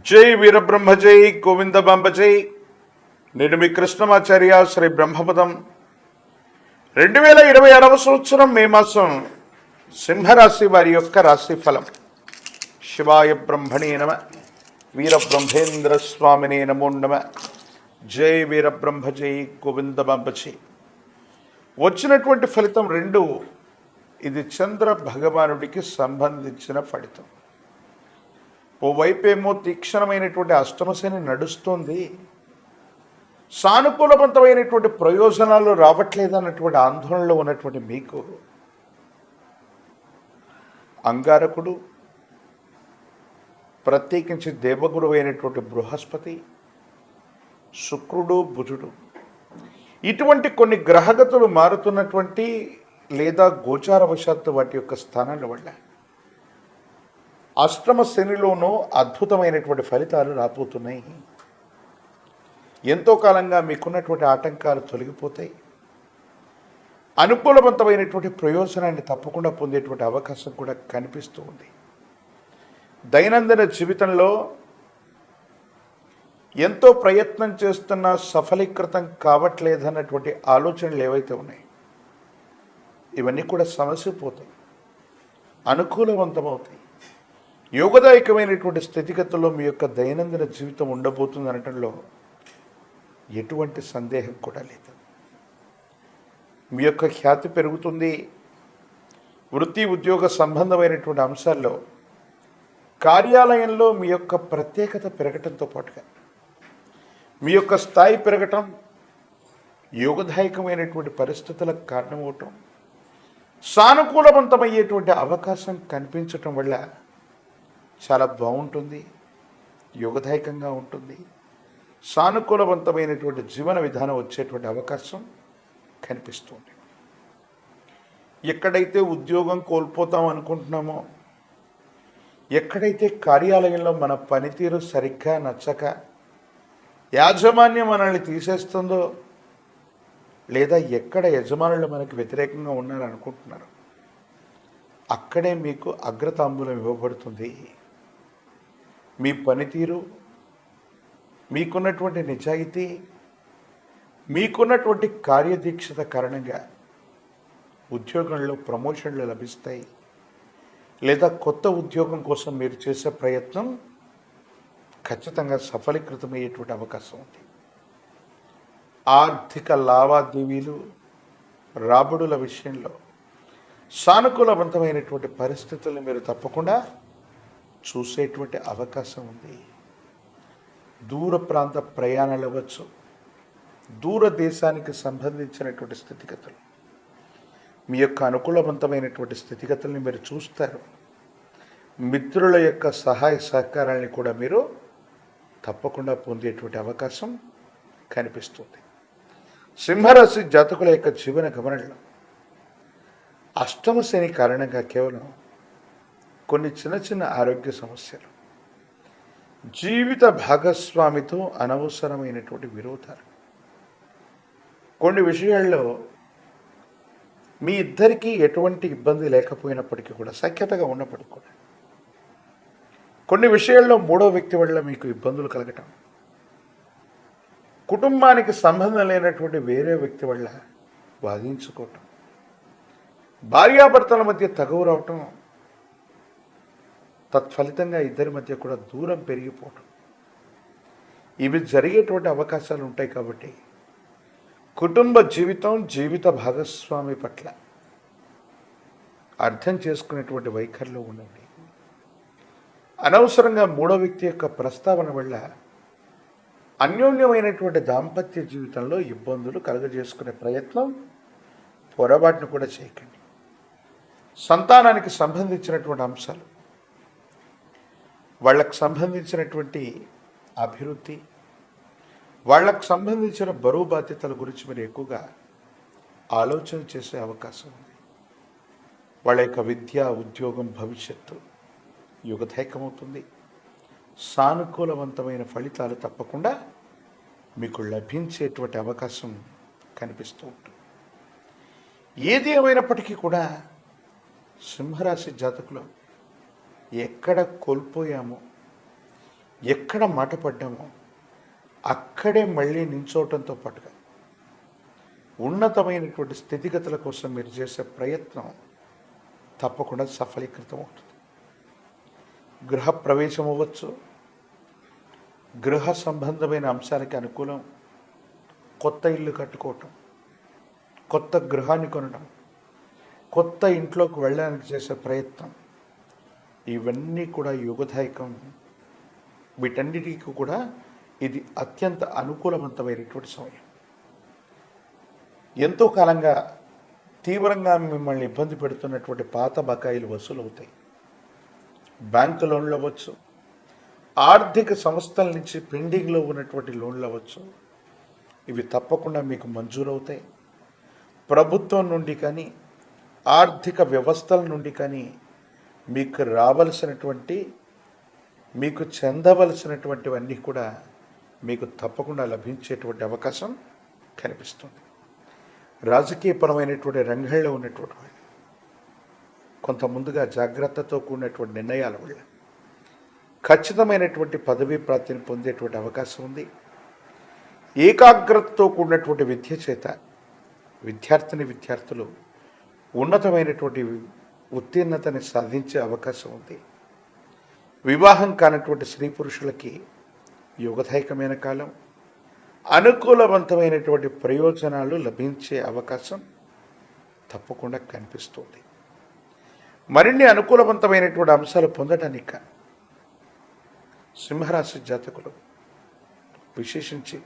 జై వీరబ్రహ్మ జై గోవిందబాంబ జై. నేను మీ కృష్ణమాచార్య. శ్రీ బ్రహ్మపదం 2026 సంవత్సరం మే మాసం సింహరాశి వారి యొక్క రాశి ఫలం. శివాయ బ్రహ్మణే నమ. వీరబ్రహ్మేంద్ర స్వామినే నమో నమ. జై వీరబ్రహ్మ జై గోవిందబాంబ జై. వచ్చినటువంటి ఫలితం 2. ఇది చంద్ర భగవానుడికి సంబంధించిన ఫలితం. ఓవైపేమో తీక్షణమైనటువంటి అష్టమశని నడుస్తుంది, సానుకూలవంతమైనటువంటి ప్రయోజనాలు రావట్లేదన్నటువంటి ఆందోళనలో ఉన్నటువంటి మీకు అంగారకుడు, ప్రత్యేకించి దేవగురు అయినటువంటి బృహస్పతి, శుక్రుడు, బుధుడు, ఇటువంటి కొన్ని గ్రహగతులు మారుతున్నటువంటి లేదా గోచారవశాత్తు వాటి యొక్క స్థానాల వల్ల అష్టమ శనిలోనూ అద్భుతమైనటువంటి ఫలితాలు రాబోతున్నాయి. ఎంతో కాలంగా మీకున్నటువంటి ఆటంకాలు తొలగిపోతాయి. అనుకూలవంతమైనటువంటి ప్రయోజనాన్ని తప్పకుండా పొందేటువంటి అవకాశం కూడా కనిపిస్తూ ఉంది. దైనందిన జీవితంలో ఎంతో ప్రయత్నం చేస్తున్నా సఫలీకృతం కావట్లేదన్నటువంటి ఆలోచనలు ఏవైతే ఉన్నాయి, ఇవన్నీ కూడా సమసిపోతాయి, అనుకూలవంతమవుతాయి. యోగదాయకమైనటువంటి స్థితిగతుల్లో మీ యొక్క దైనందిన జీవితం ఉండబోతుంది అనటంలో ఎటువంటి సందేహం కూడా లేదు. మీ యొక్క ఖ్యాతి పెరుగుతుంది. వృత్తి ఉద్యోగ సంబంధమైనటువంటి అంశాల్లో కార్యాలయంలో మీ యొక్క ప్రత్యేకత పెరగటంతో పాటుగా మీ యొక్క స్థాయి పెరగటం, యోగదాయకమైనటువంటి పరిస్థితులకు కారణమవటం, సానుకూలవంతమయ్యేటువంటి అవకాశం కనిపించటం వల్ల చాలా బాగుంటుంది, యోగదాయకంగా ఉంటుంది. సానుకూలవంతమైనటువంటి జీవన విధానం వచ్చేటువంటి అవకాశం కనిపిస్తుంది. ఎక్కడైతే ఉద్యోగం కోల్పోతాం అనుకుంటున్నామో, ఎక్కడైతే కార్యాలయంలో మన పనితీరు సరిగ్గా నచ్చక యాజమాన్యం మనల్ని తీసేస్తుందో, లేదా ఎక్కడ యజమానులు మనకు వ్యతిరేకంగా ఉన్నారనుకుంటున్నారు, అక్కడే మీకు అగ్రతాంబూలం ఇవ్వబడుతుంది. మీ పనితీరు, మీకున్నటువంటి నిజాయితీ, మీకున్నటువంటి కార్యదీక్షత కారణంగా ఉద్యోగంలో ప్రమోషన్లు లభిస్తాయి, లేదా కొత్త ఉద్యోగం కోసం మీరు చేసే ప్రయత్నం ఖచ్చితంగా సఫలీకృతమయ్యేటువంటి అవకాశం ఉంది. ఆర్థిక లావాదేవీలు, రాబడుల విషయంలో సానుకూలవంతమైనటువంటి పరిస్థితులను మీరు తప్పకుండా చూసేటువంటి అవకాశం ఉంది. దూర ప్రాంత ప్రయాణాలు అవ్వచ్చు, దూర దేశానికి సంబంధించినటువంటి స్థితిగతులు, మీ యొక్క అనుకూలవంతమైనటువంటి స్థితిగతుల్ని మీరు చూస్తారు. మిత్రుల యొక్క సహాయ సహకారాన్ని కూడా మీరు తప్పకుండా పొందేటువంటి అవకాశం కనిపిస్తుంది. సింహరాశి జాతకుల యొక్క జీవన గమనంలో అష్టమ శని కారణంగా కేవలం కొన్ని చిన్న చిన్న ఆరోగ్య సమస్యలు, జీవిత భాగస్వామితో అనవసరమైనటువంటి విరోధాలు, కొన్ని విషయాల్లో మీ ఇద్దరికీ ఎటువంటి ఇబ్బంది లేకపోయినప్పటికీ కూడా, సఖ్యతగా ఉన్నప్పటికీ కూడా కొన్ని విషయాల్లో మూడో వ్యక్తి వల్ల మీకు ఇబ్బందులు కలగటం, కుటుంబానికి సంబంధం లేనటువంటి వేరే వ్యక్తి వల్ల బాధించుకోవటం, భార్యాభర్తల మధ్య తగువ రావటం, తత్ఫలితంగా ఇద్దరి మధ్య కూడా దూరం పెరిగిపోవటం, ఇవి జరిగేటువంటి అవకాశాలు ఉంటాయి. కాబట్టి కుటుంబ జీవితం, జీవిత భాగస్వామి పట్ల అర్థం చేసుకునేటువంటి వైఖరిలో ఉండండి. అనవసరంగా మూడో వ్యక్తి యొక్క ప్రస్తావన వల్ల అన్యోన్యమైనటువంటి దాంపత్య జీవితంలో ఇబ్బందులు కలుగజేసుకునే ప్రయత్నం, పొరపాటును కూడా చేయకండి. సంతానానికి సంబంధించినటువంటి అంశాలు, వాళ్ళకు సంబంధించినటువంటి అభివృద్ధి, వాళ్ళకు సంబంధించిన బరువు బాధ్యతల గురించి మీరు ఎక్కువగా ఆలోచన చేసే అవకాశం ఉంది. వాళ్ళ యొక్క విద్య, ఉద్యోగం, భవిష్యత్తు యుగదాయకమవుతుంది. సానుకూలవంతమైన ఫలితాలు తప్పకుండా మీకు లభించేటువంటి అవకాశం కనిపిస్తూ ఉంటుంది. ఏది ఏమైనప్పటికీ కూడా సింహరాశి జాతకులు ఎక్కడ కోల్పోయామో, ఎక్కడ మాట పడ్డామో అక్కడే మళ్ళీ నించోవటంతో పాటుగా ఉన్నతమైనటువంటి స్థితిగతుల కోసం మీరు చేసే ప్రయత్నం తప్పకుండా సఫలీకృతం అవుతుంది. గృహ ప్రవేశం అవ్వచ్చు, గృహ సంబంధమైన అంశాలకి అనుకూలం, కొత్త ఇల్లు కట్టుకోవటం, కొత్త గృహాన్ని కొనడం, కొత్త ఇంట్లోకి వెళ్ళడానికి చేసే ప్రయత్నం, ఇవన్నీ కూడా యోగదాయకం. వీటన్నిటికీ కూడా ఇది అత్యంత అనుకూలవంతమైనటువంటి సమయం. ఎంతో కాలంగా తీవ్రంగా మిమ్మల్ని ఇబ్బంది పెడుతున్నటువంటి పాత బకాయిలు వసూలు అవుతాయి. బ్యాంకు లోన్లు అవ్వచ్చు, ఆర్థిక సంస్థల నుంచి పెండింగ్లో ఉన్నటువంటి లోన్లు అవ్వచ్చు, ఇవి తప్పకుండా మీకు మంజూరవుతాయి. ప్రభుత్వం నుండి కానీ ఆర్థిక వ్యవస్థల నుండి కానీ మీకు రావలసినటువంటి, మీకు చెందవలసినటువంటివన్నీ కూడా మీకు తప్పకుండా లభించేటువంటి అవకాశం కనిపిస్తుంది. రాజకీయపరమైనటువంటి రంగంలో ఉన్నటువంటి వాళ్ళు కొంత ముందుగా జాగ్రత్తతో కూడినటువంటి నిర్ణయాల వల్ల ఖచ్చితమైనటువంటి పదవీ ప్రాప్తిని పొందేటువంటి అవకాశం ఉంది. ఏకాగ్రతతో కూడినటువంటి విద్య చేత విద్యార్థులు ఉన్నతమైనటువంటి ఉత్తీర్ణతని సాధించే అవకాశం ఉంది. వివాహం కానటువంటి స్త్రీ పురుషులకి యోగదాయకమైన కాలం, అనుకూలవంతమైనటువంటి ప్రయోజనాలు లభించే అవకాశం తప్పకుండా కనిపిస్తుంది. మరిన్ని అనుకూలవంతమైనటువంటి అంశాలు పొందటానికి సింహరాశి జాతకులు విశేషించి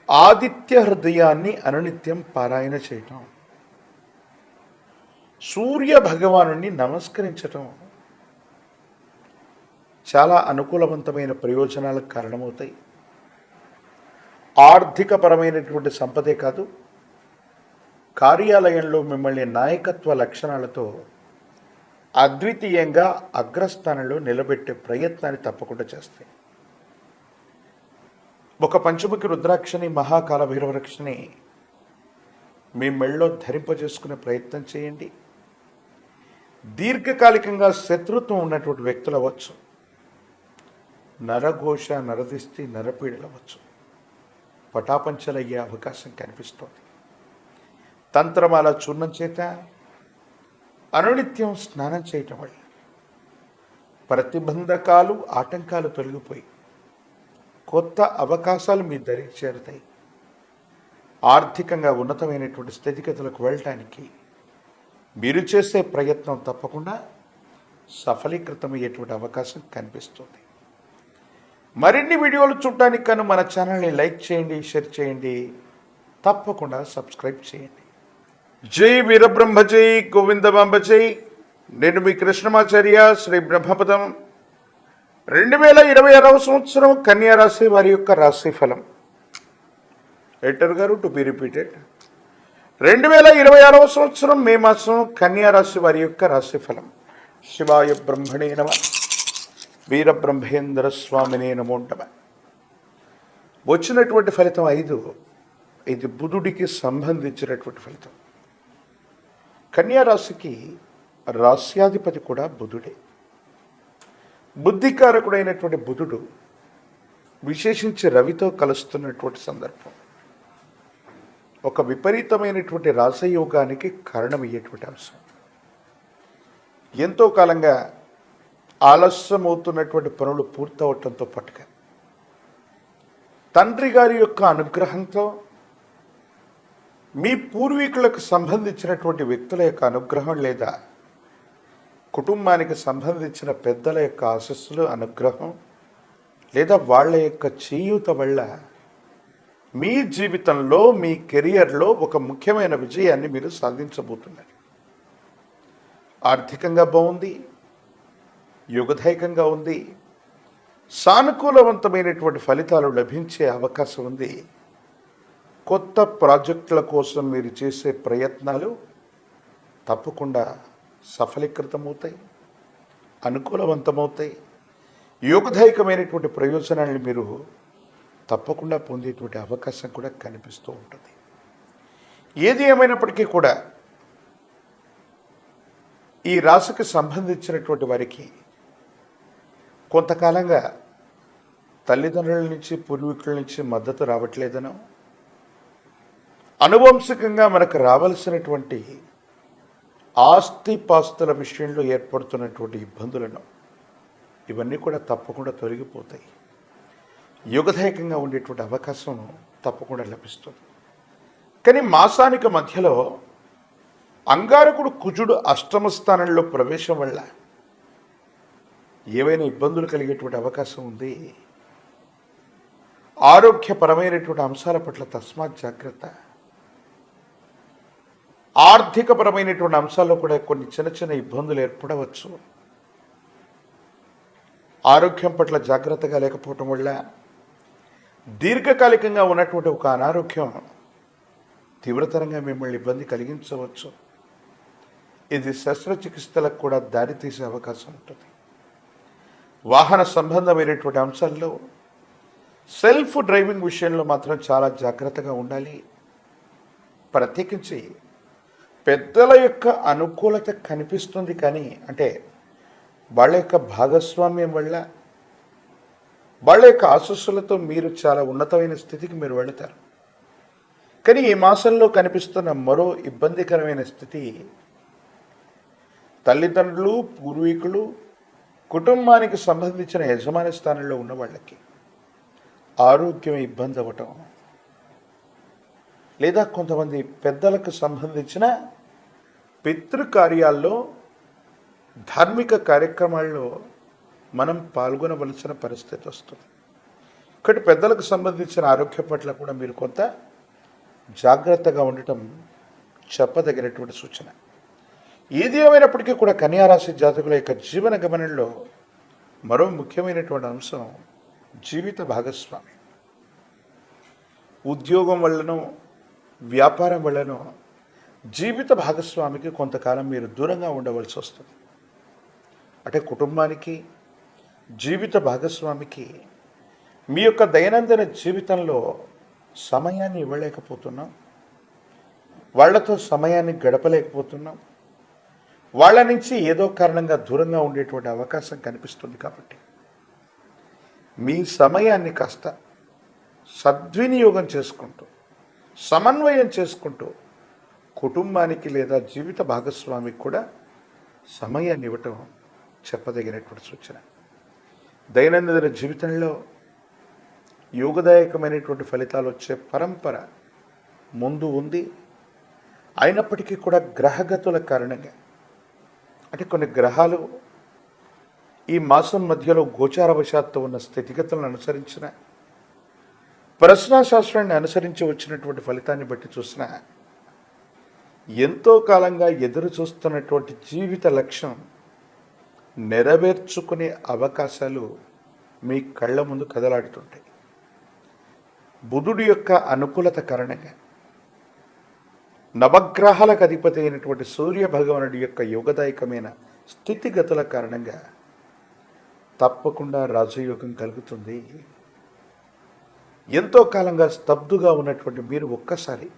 ఆదిత్య హృదయాన్ని అనునిత్యం పారాయణ చేయటం, సూర్య భగవానుని నమస్కరించటం చాలా అనుకూలవంతమైన ప్రయోజనాలకు కారణమవుతాయి. ఆర్థికపరమైనటువంటి సంపదే కాదు, కార్యాలయంలో మిమ్మల్ని నాయకత్వ లక్షణాలతో అద్వితీయంగా అగ్రస్థానంలో నిలబెట్టే ప్రయత్నాన్ని తప్పకుండా చేస్తాయి. ఒక పంచముఖి రుద్రాక్షని, మహాకాల భైరవరక్షని మీ మెళ్ళలో ధరింపజేసుకునే ప్రయత్నం చేయండి. దీర్ఘకాలికంగా శత్రుత్వం ఉన్నటువంటి వ్యక్తులు అవ్వచ్చు, నరఘోష, నరదిష్టి, నరపీడలు అవ్వచ్చు, పటాపంచలయ్యే అవకాశం కనిపిస్తోంది. తంత్రమాల చూర్ణం చేత అనునిత్యం స్నానం చేయటం వల్ల ప్రతిబంధకాలు, ఆటంకాలు తొలగిపోయి కొత్త అవకాశాలు మీ దరికి చేరుతాయి. ఆర్థికంగా ఉన్నతమైనటువంటి స్థితిగతులకు వెళ్ళటానికి మీరు చేసే ప్రయత్నం తప్పకుండా సఫలీకృతమయ్యేటువంటి అవకాశం కనిపిస్తుంది. మరిన్ని వీడియోలు చూడటానికి కను మన ఛానల్ని లైక్ చేయండి, షేర్ చేయండి, తప్పకుండా సబ్స్క్రైబ్ చేయండి. జై వీరబ్రహ్మ జై, గోవిందమాంబ జై. నేను మీ కృష్ణమాచార్య, శ్రీ బ్రహ్మపదం. 2026 సంవత్సరం కన్యా రాశి వారి యొక్క రాశి ఫలం. ఎడిటర్ గారు, టు బి రిపీటెడ్. 2026 సంవత్సరం మే మాసం కన్యా రాశి వారి యొక్క రాశి ఫలం. శివాయ బ్రహ్మణే నమః, వీరబ్రహ్మేంద్ర స్వామినే నమో నమః. వచ్చినటువంటి ఫలితం 5. ఇది బుధుడికి సంబంధించినటువంటి ఫలితం. కన్యా రాశికి రాశ్యాధిపతి కూడా బుధుడే. బుద్ధికారకుడైనటువంటి బుధుడు విశేషించి రవితో కలుస్తున్నటువంటి సందర్భం ఒక విపరీతమైనటువంటి రాజయోగానికి కారణమయ్యేటువంటి అంశం. ఎంతో కాలంగా ఆలస్యమవుతున్నటువంటి పనులు పూర్తవటంతో పాటుగా తండ్రి గారి యొక్క అనుగ్రహంతో, మీ పూర్వీకులకు సంబంధించినటువంటి వ్యక్తుల యొక్క అనుగ్రహం లేదా కుటుంబానికి సంబంధించిన పెద్దల యొక్క ఆశస్సులు, అనుగ్రహం లేదా వాళ్ళ యొక్క చేయూత వల్ల మీ జీవితంలో, మీ కెరియర్లో ఒక ముఖ్యమైన విజయాన్ని మీరు సాధించబోతున్నారు. ఆర్థికంగా బాగుంది, యుగదాయకంగా ఉంది, సానుకూలవంతమైనటువంటి ఫలితాలు లభించే అవకాశం ఉంది. కొత్త ప్రాజెక్టుల కోసం మీరు చేసే ప్రయత్నాలు తప్పకుండా సఫలీకృతమవుతాయి, అనుకూలవంతమవుతాయి. యోగదాయకమైనటువంటి ప్రయోజనాలను మీరు తప్పకుండా పొందేటువంటి అవకాశం కూడా కనిపిస్తూ ఉంటుంది. ఏది ఏమైనప్పటికీ కూడా ఈ రాశికి సంబంధించినటువంటి వారికి కొంతకాలంగా తల్లిదండ్రుల నుంచి పూర్వీకుల నుంచి మద్దతు రావట్లేదనో, అనువంశికంగా మనకు రావలసినటువంటి ఆస్తిపాస్తుల విషయంలో ఏర్పడుతున్నటువంటి ఇబ్బందులను ఇవన్నీ కూడా తప్పకుండా తొలగిపోతాయి. యుగదాయకంగా ఉండేటువంటి అవకాశం తప్పకుండా లభిస్తుంది. కానీ మాసానికి మధ్యలో అంగారకుడు కుజుడు అష్టమ స్థానంలో ప్రవేశం వల్ల ఏవైనా ఇబ్బందులు కలిగేటువంటి అవకాశం ఉంది. ఆరోగ్యపరమైనటువంటి అంశాల పట్ల తస్మాత్ జాగ్రత్త. ఆర్థికపరమైనటువంటి అంశాల్లో కూడా కొన్ని చిన్న చిన్న ఇబ్బందులు ఏర్పడవచ్చు. ఆరోగ్యం పట్ల జాగ్రత్తగా లేకపోవటం వల్ల దీర్ఘకాలికంగా ఉన్నటువంటి ఒక అనారోగ్యం తీవ్రతరంగా మిమ్మల్ని ఇబ్బంది కలిగించవచ్చు. ఇది శస్త్రచికిత్సలకు కూడా దారితీసే అవకాశం ఉంటుంది. వాహన సంబంధమైనటువంటి అంశాల్లో సెల్ఫ్ డ్రైవింగ్ విషయంలో మాత్రం చాలా జాగ్రత్తగా ఉండాలి. ప్రత్యేకించి పెద్దల యొక్క అనుకూలత కనిపిస్తుంది, కానీ అంటే వాళ్ళ యొక్క భాగస్వామ్యం వల్ల, వాళ్ళ యొక్క ఆశస్సులతో మీరు చాలా ఉన్నతమైన స్థితికి మీరు వెళతారు. కానీ ఈ మాసంలో కనిపిస్తున్న మరో ఇబ్బందికరమైన స్థితి తల్లిదండ్రులు, పూర్వీకులు, కుటుంబానికి సంబంధించిన యజమాని స్థానంలో ఉన్న వాళ్ళకి ఆరోగ్యం ఇబ్బంది అవ్వటం, లేదా కొంతమంది పెద్దలకు సంబంధించిన పితృకార్యాల్లో, ధార్మిక కార్యక్రమాల్లో మనం పాల్గొనవలసిన పరిస్థితి వస్తుంది. ఇక్కడ పెద్దలకు సంబంధించిన ఆరోగ్యం పట్ల కూడా మీరు కొంత జాగ్రత్తగా ఉండటం చెప్పదగినటువంటి సూచన. ఏది ఏమైనప్పటికీ కూడా కన్యారాశి జాతకుల యొక్క జీవన గమనంలో మరో ముఖ్యమైనటువంటి అంశం జీవిత భాగస్వామి. ఉద్యోగం వల్లనో వ్యాపారం వల్లనో జీవిత భాగస్వామికి కొంతకాలం మీరు దూరంగా ఉండవలసి వస్తుంది. అంటే కుటుంబానికి, జీవిత భాగస్వామికి మీ యొక్క దైనందిన జీవితంలో సమయాన్ని ఇవ్వలేకపోతున్నాం, వాళ్లతో సమయాన్ని గడపలేకపోతున్నాం, వాళ్ళ నుంచి ఏదో కారణంగా దూరంగా ఉండేటువంటి అవకాశం కనిపిస్తుంది. కాబట్టి మీ సమయాన్ని కాస్త సద్వినియోగం చేసుకుంటూ, సమన్వయం చేసుకుంటూ కుటుంబానికి లేదా జీవిత భాగస్వామికి కూడా సమయాన్ని ఇవ్వటం చెప్పదగినటువంటి సూచన. దైనందిన జీవితంలో యోగదాయకమైనటువంటి ఫలితాలు వచ్చే పరంపర ముందు ఉంది. అయినప్పటికీ కూడా గ్రహగతుల కారణంగా, అంటే కొన్ని గ్రహాలు ఈ మాసం మధ్యలో గోచారవశాత్తు ఉన్న స్థితిగతులను అనుసరించిన, ప్రశ్నాశాస్త్రాన్ని అనుసరించి వచ్చినటువంటి ఫలితాన్ని బట్టి చూసిన, ఎంతో కాలంగా ఎదురు చూస్తున్నటువంటి జీవిత లక్ష్యం నెరవేర్చుకునే అవకాశాలు మీ కళ్ళ ముందు కదలాడుతుంటాయి. బుధుడి యొక్క అనుకూలత కారణంగా, నవగ్రహాలకు అధిపతి అయినటువంటి సూర్య భగవానుడి యొక్క యోగదాయకమైన స్థితిగతుల కారణంగా తప్పకుండా రాజయోగం కలుగుతుంది. ఎంతో కాలంగా స్తబ్దుగా ఉన్నటువంటి మీరు ఒక్కసారి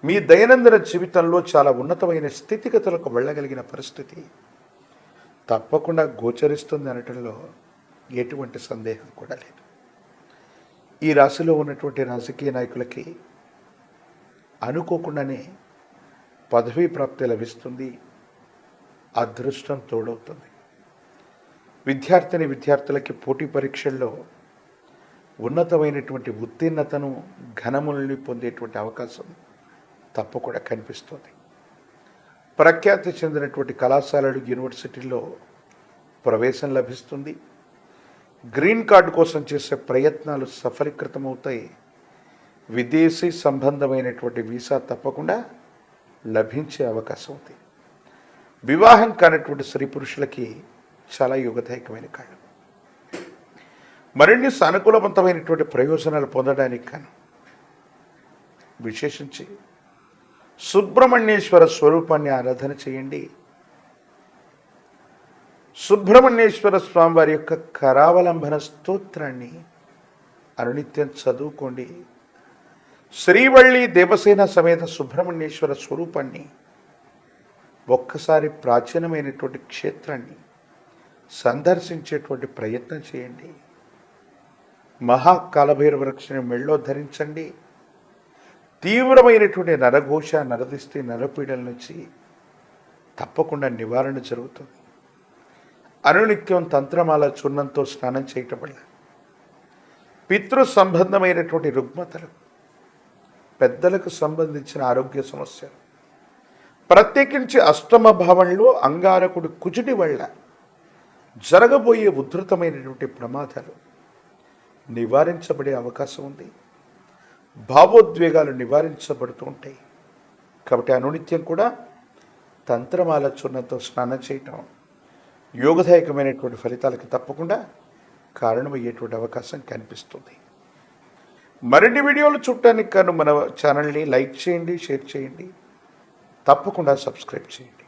మీ దైనందిన జీవితంలో చాలా ఉన్నతమైన స్థితిగతులకు వెళ్ళగలిగిన పరిస్థితి తప్పకుండా గోచరిస్తుంది అనటంలో ఎటువంటి సందేహం కూడా లేదు. ఈ రాశిలో ఉన్నటువంటి రాజకీయ నాయకులకి అనుకోకుండానే పదవీ ప్రాప్తి లభిస్తుంది, అదృష్టం తోడవుతుంది. విద్యార్థులకి పోటీ పరీక్షల్లో ఉన్నతమైనటువంటి ఉత్తీర్ణతను, ఘనములని పొందేటువంటి అవకాశం తప్పకుండా కనిపిస్తుంది. ప్రఖ్యాతి చెందినటువంటి కళాశాలలు, యూనివర్సిటీల్లో ప్రవేశం లభిస్తుంది. గ్రీన్ కార్డు కోసం చేసే ప్రయత్నాలు సఫలీకృతమవుతాయి. విదేశీ సంబంధమైనటువంటి వీసా తప్పకుండా లభించే అవకాశం ఉంది. వివాహం కానటువంటి స్త్రీ పురుషులకి చాలా యోగదాయకమైన కాలం. మరిన్ని సానుకూలవంతమైనటువంటి ప్రయోజనాలు పొందడానికి గాను విశేషించి సుబ్రహ్మణ్యేశ్వర స్వరూపాన్ని ఆరాధన చేయండి. సుబ్రహ్మణ్యేశ్వర స్వామి వారి యొక్క కరావలంబన స్తోత్రాన్ని అనునిత్యం చదువుకోండి. శ్రీవల్లి దేవసేన సమేత సుబ్రహ్మణ్యేశ్వర స్వరూపాన్ని ఒక్కసారి ప్రాచీనమైనటువంటి క్షేత్రాన్ని సందర్శించేటువంటి ప్రయత్నం చేయండి. మహాకాలభైరవ వృక్షని మెళ్ళో ధరించండి. తీవ్రమైనటువంటి నరఘోష, నరదిష్టి, నరపీడల నుంచి తప్పకుండా నివారణ జరుగుతుంది. అనునిత్యం తంత్రమాల చూర్ణంతో స్నానం చేయటం వల్ల పితృ సంబంధమైనటువంటి రుగ్మతలు, పెద్దలకు సంబంధించిన ఆరోగ్య సమస్యలు, ప్రత్యేకించి అష్టమ భావంలో అంగారకుడి కుజుడి వల్ల జరగబోయే ఉధృతమైనటువంటి ప్రమాదాలు నివారించబడే అవకాశం ఉంది. భావోద్వేగాలు నివారించబడుతూ ఉంటాయి. కాబట్టి అనునిత్యం కూడా తంత్రమాల చూర్ణంతో స్నానం చేయటం యోగదాయకమైనటువంటి ఫలితాలకి తప్పకుండా కారణమయ్యేటువంటి అవకాశం కనిపిస్తుంది. మరిన్ని వీడియోలు చూడటానికి గాను మన ఛానల్ని లైక్ చేయండి, షేర్ చేయండి, తప్పకుండా సబ్స్క్రైబ్ చేయండి.